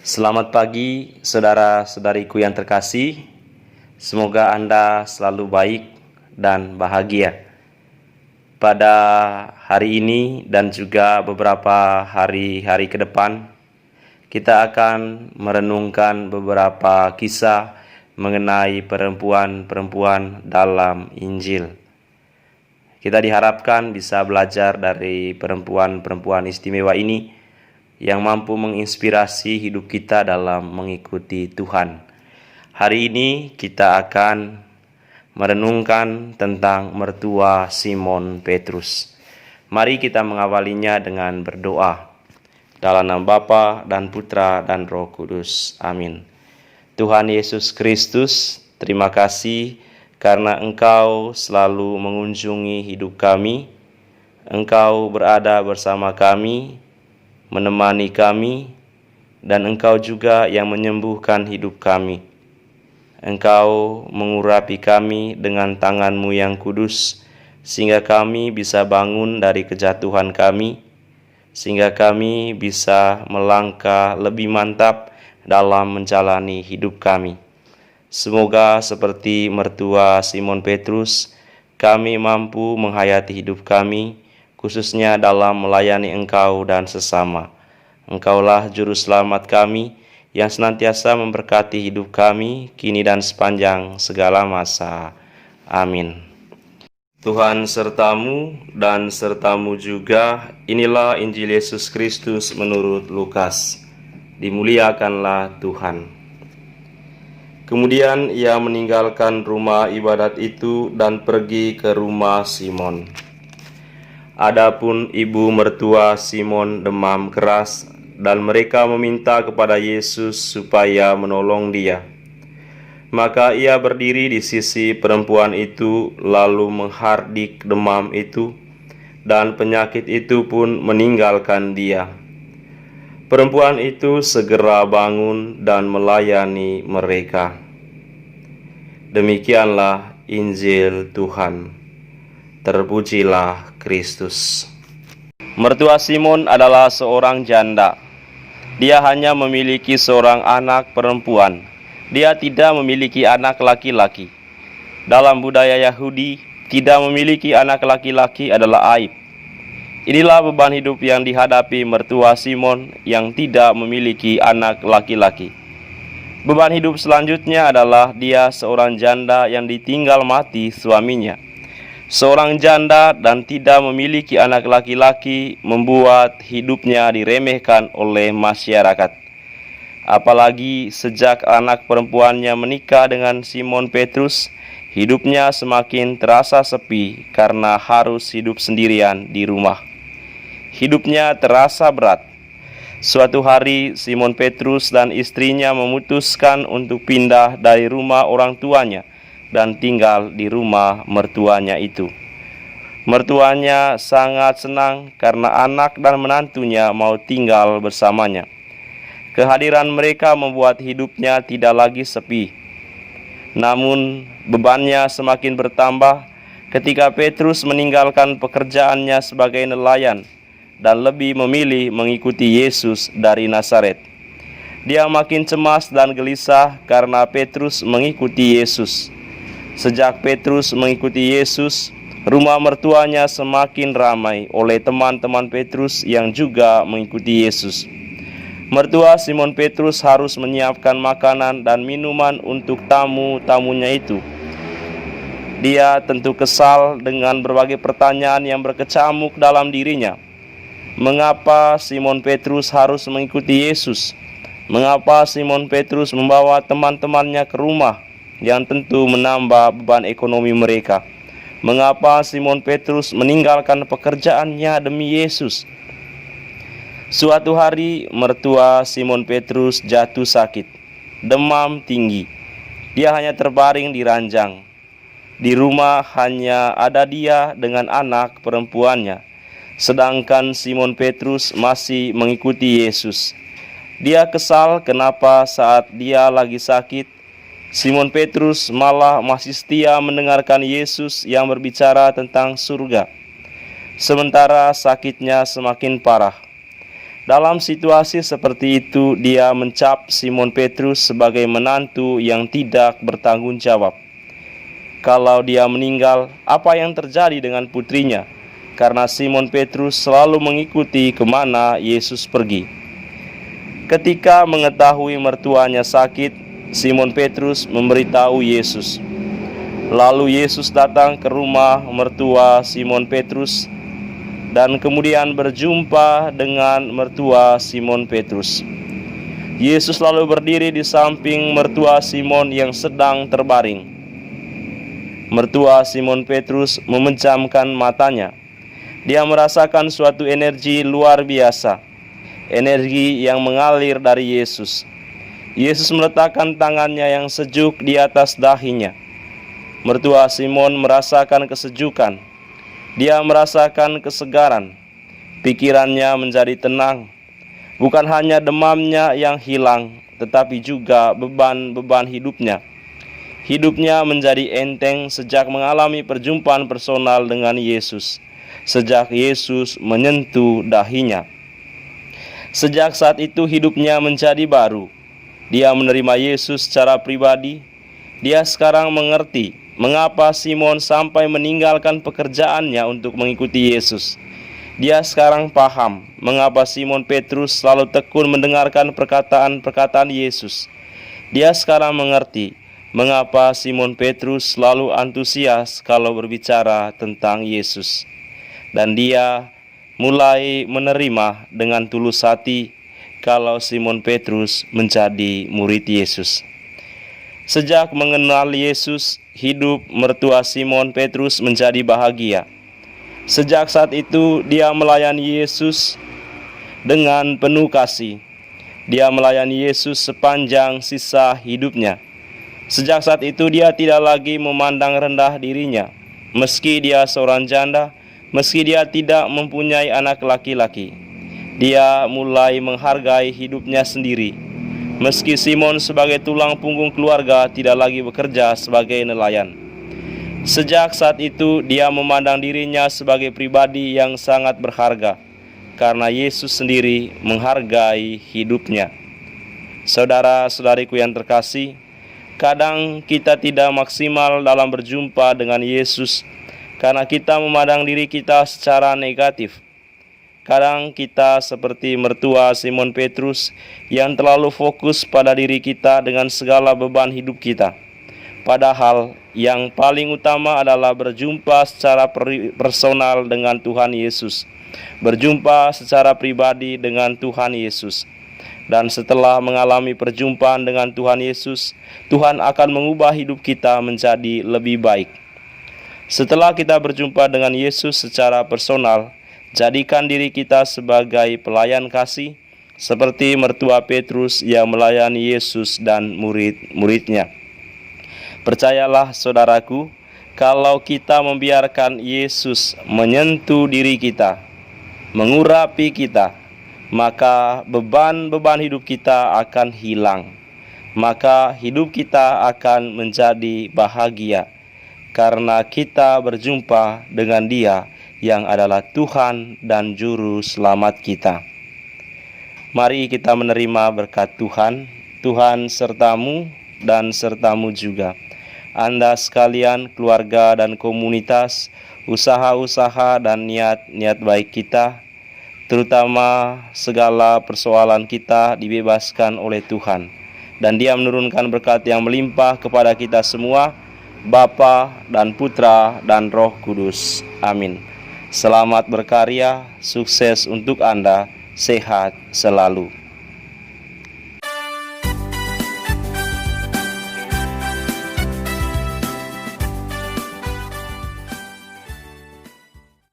Selamat pagi, saudara-saudariku yang terkasih. Semoga Anda selalu baik dan bahagia. Pada hari ini dan juga beberapa hari-hari ke depan, kita akan merenungkan beberapa kisah mengenai perempuan-perempuan dalam Injil. Kita diharapkan bisa belajar dari perempuan-perempuan istimewa ini yang mampu menginspirasi hidup kita dalam mengikuti Tuhan. Hari ini kita akan merenungkan tentang mertua Simon Petrus. Mari kita mengawalinya dengan berdoa. Dalam nama Bapa dan Putra dan Roh Kudus. Amin. Tuhan Yesus Kristus, terima kasih karena Engkau selalu mengunjungi hidup kami. Engkau berada bersama kami, menemani kami, dan Engkau juga yang menyembuhkan hidup kami. Engkau mengurapi kami dengan tangan-Mu yang kudus, sehingga kami bisa bangun dari kejatuhan kami, sehingga kami bisa melangkah lebih mantap dalam menjalani hidup kami. Semoga seperti mertua Simon Petrus, kami mampu menghayati hidup kami, khususnya dalam melayani Engkau dan sesama. Engkaulah Juru Selamat kami yang senantiasa memberkati hidup kami, kini dan sepanjang segala masa. Amin. Tuhan sertamu dan sertamu juga. Inilah Injil Yesus Kristus menurut Lukas. Dimuliakanlah Tuhan. Kemudian ia meninggalkan rumah ibadat itu dan pergi ke rumah Simon. Adapun ibu mertua Simon demam keras, dan mereka meminta kepada Yesus supaya menolong dia. Maka ia berdiri di sisi perempuan itu, lalu menghardik demam itu, dan penyakit itu pun meninggalkan dia. Perempuan itu segera bangun dan melayani mereka. Demikianlah Injil Tuhan. Terpujilah Kristus. Mertua Simon adalah seorang janda. Dia hanya memiliki seorang anak perempuan. Dia tidak memiliki anak laki-laki. Dalam budaya Yahudi, tidak memiliki anak laki-laki adalah aib. Inilah beban hidup yang dihadapi mertua Simon yang tidak memiliki anak laki-laki. Beban hidup selanjutnya adalah dia seorang janda yang ditinggal mati suaminya. Seorang janda dan tidak memiliki anak laki-laki membuat hidupnya diremehkan oleh masyarakat. Apalagi sejak anak perempuannya menikah dengan Simon Petrus, hidupnya semakin terasa sepi karena harus hidup sendirian di rumah. Hidupnya terasa berat. Suatu hari Simon Petrus dan istrinya memutuskan untuk pindah dari rumah orang tuanya dan tinggal di rumah mertuanya itu. Mertuanya sangat senang karena anak dan menantunya mau tinggal bersamanya. Kehadiran mereka membuat hidupnya tidak lagi sepi. Namun bebannya semakin bertambah ketika Petrus meninggalkan pekerjaannya sebagai nelayan dan lebih memilih mengikuti Yesus dari Nazaret. Dia makin cemas dan gelisah karena Petrus mengikuti Yesus. Sejak Petrus mengikuti Yesus, rumah mertuanya semakin ramai oleh teman-teman Petrus yang juga mengikuti Yesus. Mertua Simon Petrus harus menyiapkan makanan dan minuman untuk tamu-tamunya itu. Dia tentu kesal dengan berbagai pertanyaan yang berkecamuk dalam dirinya. Mengapa Simon Petrus harus mengikuti Yesus? Mengapa Simon Petrus membawa teman-temannya ke rumah yang tentu menambah beban ekonomi mereka? Mengapa Simon Petrus meninggalkan pekerjaannya demi Yesus? Suatu hari mertua Simon Petrus jatuh sakit, demam tinggi. Dia hanya terbaring di ranjang. Di rumah hanya ada dia dengan anak perempuannya, sedangkan Simon Petrus masih mengikuti Yesus. Dia kesal kenapa saat dia lagi sakit, Simon Petrus malah masih setia mendengarkan Yesus yang berbicara tentang surga, sementara sakitnya semakin parah. Dalam situasi seperti itu, dia mencap Simon Petrus sebagai menantu yang tidak bertanggung jawab. Kalau dia meninggal, apa yang terjadi dengan putrinya? Karena Simon Petrus selalu mengikuti kemana Yesus pergi. Ketika mengetahui mertuanya sakit, Simon Petrus memberitahu Yesus. Lalu Yesus datang ke rumah mertua Simon Petrus dan kemudian berjumpa dengan mertua Simon Petrus. Yesus lalu berdiri di samping mertua Simon yang sedang terbaring. Mertua Simon Petrus memejamkan matanya. Dia merasakan suatu energi luar biasa, energi yang mengalir dari Yesus. Yesus meletakkan tangannya yang sejuk di atas dahinya. Mertua Simon merasakan kesejukan. Dia merasakan kesegaran. Pikirannya menjadi tenang. Bukan hanya demamnya yang hilang, tetapi juga beban-beban hidupnya. Hidupnya menjadi enteng sejak mengalami perjumpaan personal dengan Yesus. Sejak Yesus menyentuh dahinya. Sejak saat itu hidupnya menjadi baru. Dia menerima Yesus secara pribadi. Dia sekarang mengerti mengapa Simon sampai meninggalkan pekerjaannya untuk mengikuti Yesus. Dia sekarang paham mengapa Simon Petrus selalu tekun mendengarkan perkataan-perkataan Yesus. Dia sekarang mengerti mengapa Simon Petrus selalu antusias kalau berbicara tentang Yesus. Dan dia mulai menerima dengan tulus hati kalau Simon Petrus menjadi murid Yesus. Sejak mengenal Yesus, hidup mertua Simon Petrus menjadi bahagia. Sejak saat itu dia melayani Yesus dengan penuh kasih. Dia melayani Yesus sepanjang sisa hidupnya. Sejak saat itu dia tidak lagi memandang rendah dirinya. Meski dia seorang janda, meski dia tidak mempunyai anak laki-laki, dia mulai menghargai hidupnya sendiri. Meski Simon sebagai tulang punggung keluarga tidak lagi bekerja sebagai nelayan. Sejak saat itu dia memandang dirinya sebagai pribadi yang sangat berharga, karena Yesus sendiri menghargai hidupnya. Saudara-saudariku yang terkasih, kadang kita tidak maksimal dalam berjumpa dengan Yesus karena kita memandang diri kita secara negatif. Kadang kita seperti mertua Simon Petrus yang terlalu fokus pada diri kita dengan segala beban hidup kita. Padahal yang paling utama adalah berjumpa secara personal dengan Tuhan Yesus. Berjumpa secara pribadi dengan Tuhan Yesus. Dan setelah mengalami perjumpaan dengan Tuhan Yesus, Tuhan akan mengubah hidup kita menjadi lebih baik. Setelah kita berjumpa dengan Yesus secara personal, jadikan diri kita sebagai pelayan kasih, seperti mertua Petrus yang melayani Yesus dan murid-muridnya. Percayalah saudaraku, kalau kita membiarkan Yesus menyentuh diri kita, mengurapi kita, maka beban-beban hidup kita akan hilang. Maka hidup kita akan menjadi bahagia, karena kita berjumpa dengan Dia yang adalah Tuhan dan Juru Selamat kita. Mari kita menerima berkat Tuhan. Tuhan sertamu dan sertamu juga. Anda sekalian, keluarga dan komunitas, usaha-usaha dan niat-niat baik kita, terutama segala persoalan kita dibebaskan oleh Tuhan. Dan Dia menurunkan berkat yang melimpah kepada kita semua, Bapa dan Putra dan Roh Kudus. Amin. Selamat berkarya, sukses untuk Anda, sehat selalu.